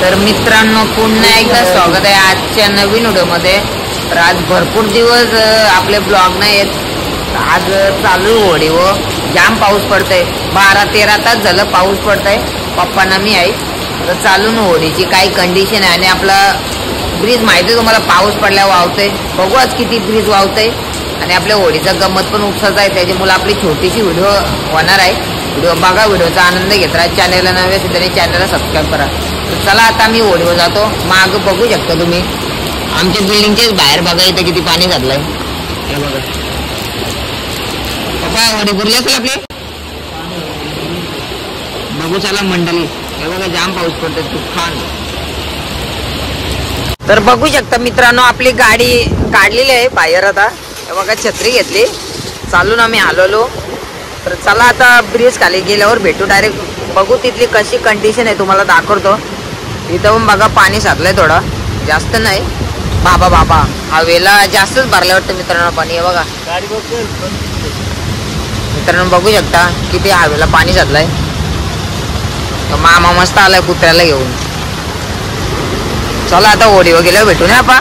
तर मित्रांनो पुन्हा एकदा स्वागत आहे आजच्या नवीन व्हिडिओमध्ये। तर आज भरपूर दिवस आपले ब्लॉग नाही आहेत। आज चालू होडी व जाम पाऊस पडतंय, 12-13 तास झालं पाऊस पडतंय। पप्पांना मी आहे तर चालू होडीची काय कंडिशन आहे आणि आपला ब्रिज माहिती आहे तुम्हाला, पाऊस पडल्यावर वावतंय। बघू आज किती ब्रिज वावतंय आणि आपल्या होडीचा गंमत पण उपसाच आहे, त्याच्यामुळे आपली छोटीशी व्हिडिओ होणार आहे। व्हिडिओ बघा, व्हिडिओचा आनंद घेतला। चॅनलला नवे असेल तरी चॅनलला सबस्क्राईब करा। तर चला आता मी होडीवर जातो। माग बघू शकता तुम्ही आमच्या बिल्डिंगच्याच बाहेर बघा इथे किती पाणी घातलंय, हे बघा। पप्पा होडी बुरली असेल आपली, बघू चला मंडळी। हे बघा जाम पाऊस पडतोय तुफान। तर बघू शकता मित्रांनो आपली गाडी काढलेली आहे बाहेर। आता हे बघा छत्री घेतली, चालून आम्ही आलेलो। तर चला आता ब्रिज खाली गेल्यावर भेटू डायरेक्ट, बघू तिथली कशी कंडिशन आहे तुम्हाला दाखवतो। इथं पण बघा पाणी साचलंय, थोडं जास्त नाही। बाबा बाबा हवेला जास्तच भरलं वाटतं मित्रांनो पाणी, हे बघा मित्रांनो बघू शकता किती हवेला पाणी साचलंय। मामा मस्त आलाय कुत्र्याला घेऊन। चला आता होडीवर गेल्यावर भेटू ना आपा।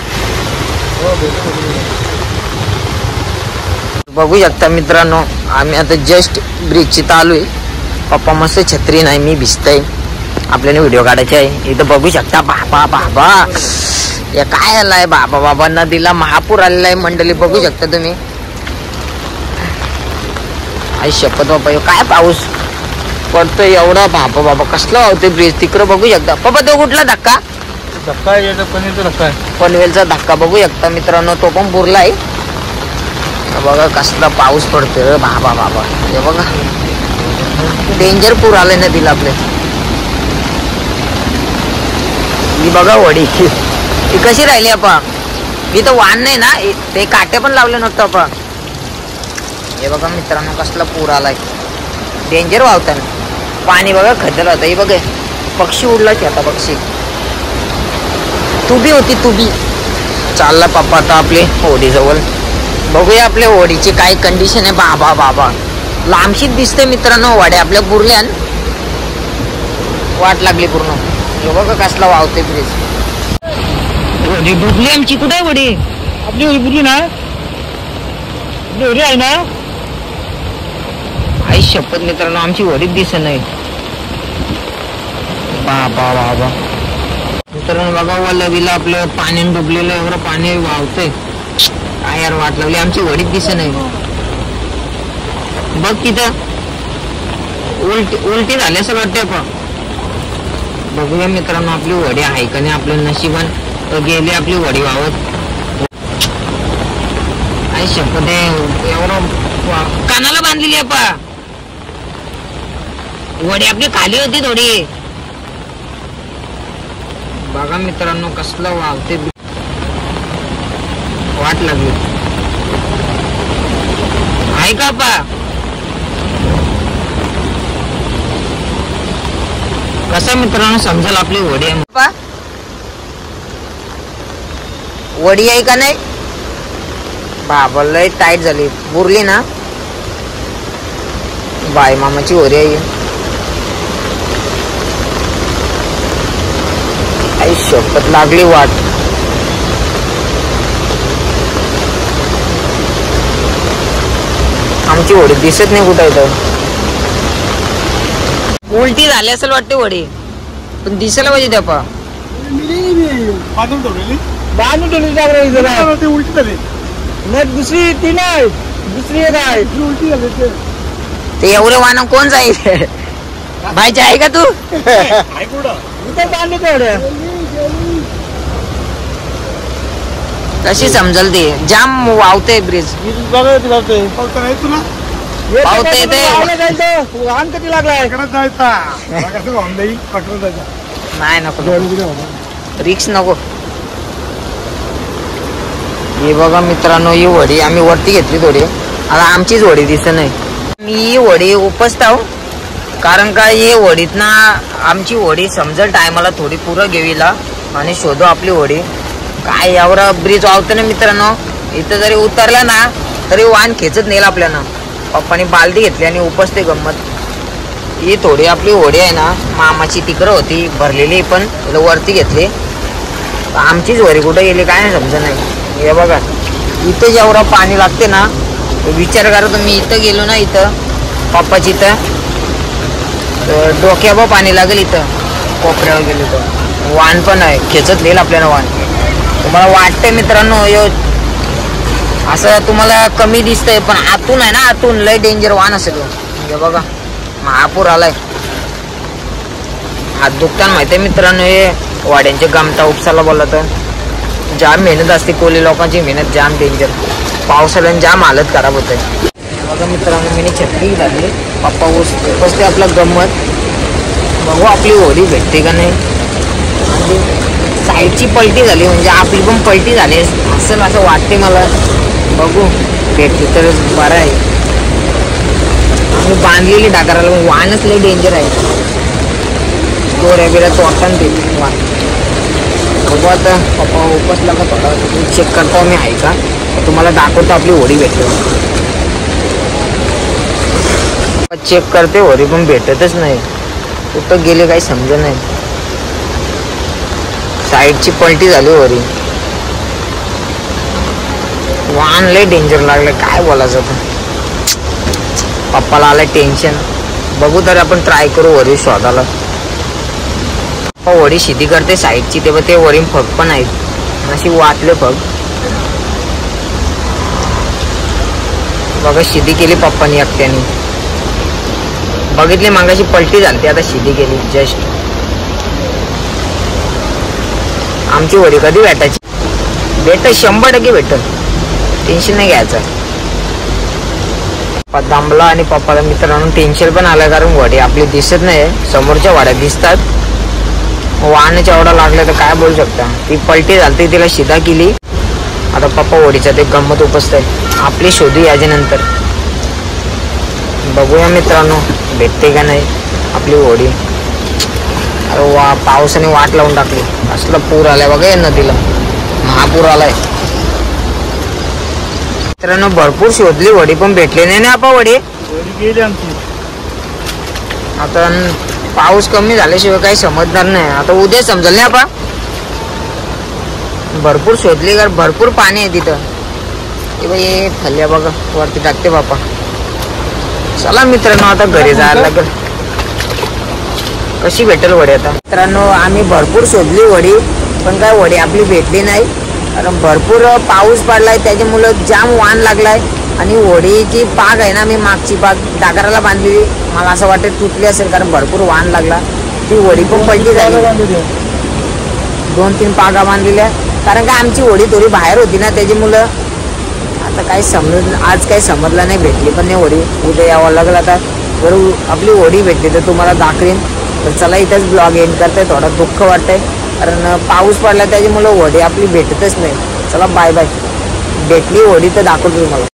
बघू शकता मित्रांनो आम्ही आता जस्ट ब्रिजची चालू आहे। पप्पा मस्त छत्री नाही, मी भिजतय, आपल्याला व्हिडिओ काढायचे आहे। इथं बघू शकता बाबा बाबा या काय आलाय, बाबा बाबा नदीला महापूर आलेला आहे मंडळी, बघू शकता तुम्ही। आई शपथ बाबा काय पाऊस पडतोय एवढा, बाबा बाबा कसला होते ब्रिज तिकडं बघू शकता। पप्पा तो कुठला धक्का पनवेलचा धक्का बघू शकता मित्रांनो, तो पण बुरलाय। बघा कसला पाऊस पडतोय बाबा बाबा, हे बघा डेंजर पूर आलाय नदीला आपल्या। ही बघा होडी ही कशी राहिली आपा, इथं वाहन नाही ना, ते काटे पण लावले नव्हतं आपा। हे बघा मित्रांनो कसला पूर आलाय, डेंजर वाहताना पाणी बघा खदर होतं। हे बघा पक्षी उडला की आता, पक्षी तुबी होती तुबी। चालला पप्पा आता आपली होडी जवळ, बघूया आपल्या होडीची काय कंडिशन आहे। बाबा बाबा लांबशीच दिसते मित्रांनो वाड्या आपल्या बुरल्यान, वाट लागली पूर्ण। हे बघा कसला वावते ब्रिज, होडी बुरली आमची। कुठे आहे होडी आपली? होडी बुरली ना, होडी आहे ना। आई शपथ मित्रांनो आमची होडीच दिसत नाही, बाबा बाबा। मित्रांनो बघा वल्लवीला आपलं पाण्याने डुबलेलं एवढं पाणी वाहतंय, काय यार वाट लागली, आमची होडीच दिसत नाही। बघ तिथं उलटी झाली असं वाटतंय पण बघूया मित्रांनो आपली होडी आहे का नाही। आपल्या नशिबान तर गेली आपली होडी वावत। आई शपथ एवढं कानाला बांधलेली आहे पा होडी आपली, खाली होती थोडी। बघा मित्रांनो कसला वावते, वाट लागली आहे का पा। कसं मित्रांनो समजेल आपली होडी आहे पा, वडी आहे का नाही। बाबा लय टाईट झाली, बुरली ना बाय मामाची होडी आहे। आई शपथ लागली वाट, आमची होडी दिसत नाही कुठं इथं। उलटी झाली असेल वाटते होडी, पण दिसायला पाहिजे त्या पा। उलटी झाली नाही, दुसरी ती नाही, दुसरी काय उलटी झाली ते एवढे वाहन कोण जाईल भाईचे आहे का तू? कशी समजल ते, जाम वावते ब्रिज पावते कधी लागलाय नाही नको रिक्स नको। हे बघा मित्रांनो ही होडी आम्ही वरती घेतली थोडी, आता आमचीच होडी दिसत नाही। मी ही होडी उपसताव कारण का हे होडीत ना आमची होडी समजल टायमाला थोडी पुरं घेवीला आणि शोधू आपली होडी। काय एवढा ब्रिज वावतो ना मित्रांनो, इथं जरी उतरला ना तरी वाहन खेचत नेल आपल्याला। पप्पानी बालदी घेतली आणि उपसते गंमत। ही थोडी आपली होडी आहे ना मामाची तिकडं होती भरलेली, पण वरती घेतली. आमचीच वरी कुठे गेली काय समजा नाही. हे बघा इथं जेवढं पाणी लागते ना, विचार करा तुम्ही. इथं गेलो ना, इथं पप्पाची इथं डोक्यावर पाणी लागेल. इथं कोपऱ्यावर गेलो तर वाहन पण आहे, खेचत येईल आपल्याला वाहन. तुम्हाला वाटतंय मित्रांनो असं तुम्हाला कमी दिसतंय, पण आतून आहे ना, आतून लय डेंजर वाहन असेल. म्हणजे बघा महापूर आलाय. हात दुखताना माहिती आहे मित्रांनो. हे वाड्यांचे गमता उपसाला बोलला तर जाम मेहनत असते. कोली लोकांची मेहनत जाम डेंजर. पावसाळ्यात जाम हालत खराब होते. बघा मित्रांनो मी छत्री घातली. पप्पा उपसते आपला गंमत. बघू आपली होडी भेटते का नाही. म्हणजे साईडची पलटी झाली, म्हणजे आपली पण पलटी झाली असेल असं वाटते मला. बघू भेटते तर बरं आहे. आम्ही बांधलेली डाकराला वाहनच लय डेंजर आहे. दोऱ्या बिऱ्या तोडताना ते वाहन. बघू आता पप्पा उपसला का थोडा चेक करतो मी आहे का, तुम्हाला दाखवतो आपली होडी भेटते. चेक करते होडी पण भेटतच नाही. कुठं गेले काही समजत नाही. साईडची पलटी झाली होरी. वाहन लय डेंजर लागलं काय बोलायचं आता. पप्पाला आलं टेन्शन. बघू तर आपण ट्राय करू वरी शोधायला. पप्पा वडी शिधी करते साईडची, तेव्हा ते वरी फग पण आहेत अशी वाटले फग. बघा शिधी केली पप्पानी एकट्याने. बघितली मागाशी पलटी झाली, आता शिधी केली जस्ट. आमची वडी कधी भेटायची. भेट 100% भेटल, टेन्शन नाही घ्यायचं. दांबला आणि पप्पाला मित्रांनो टेन्शन पण आलं, कारण वडी आपली दिसत नाही. समोरच्या वाड्या दिसतात. वाहनाच्या एवढा लागलं तर काय बोलू शकता. ती पलटी झाली, तिला शिधा केली. आता पप्पा वडीचा ते गंमत उपसत आहे. आपली शोधू याच्यानंतर. बघूया मित्रांनो भेटते का नाही आपली होडी. अरे वा पावसाने वाट लावून टाकली. असला पूर आलाय बघा या नदीला, महापूर आलाय. मित्रांनो भरपूर शोधली होडी पण भेटली नाही ना आपा वडी. आता पाऊस कमी झाल्याशिवाय काही समजणार नाही. आता उद्या समजेल ना आपा. भरपूर शोधली कारण भरपूर पाणी आहे तिथं. हे खाल्ल्या बघा वरती टाकते बापा. चला मित्रांनो आता घरी जायला लागेल. कशी भेटेल वडी आता. मित्रांनो आम्ही भरपूर शोधली वडी, पण काय वडी आपली भेटली नाही. कारण भरपूर पाऊस पडलाय, त्याच्यामुळं जाम वाहन लागलाय. आणि होडीची पाग आहे ना, मी मागची पाग डाकराला बांधलेली, मला असं वाटतं तुटली असेल, कारण भरपूर वाहन लागला. ती होडी पण पडली झाली. 2-3 पागा बांधलेल्या, कारण का आमची होडी थोडी बाहेर होती ना, त्याच्यामुळं आता काही आज काही समजलं नाही. भेटली पण नाही होडी. उद्या यावं लागलं. आता जर आपली होडी भेटली तर तुम्हाला दाखवेन. तर चला इथंच ब्लॉग एंड करताय. थोडं दुःख वाटतंय कारण पाऊस पडला, त्याच्यामुळं होडी आपली भेटतच नाही. चला बाय बाय. भेटली होडी तर दाखवतो तुम्हाला.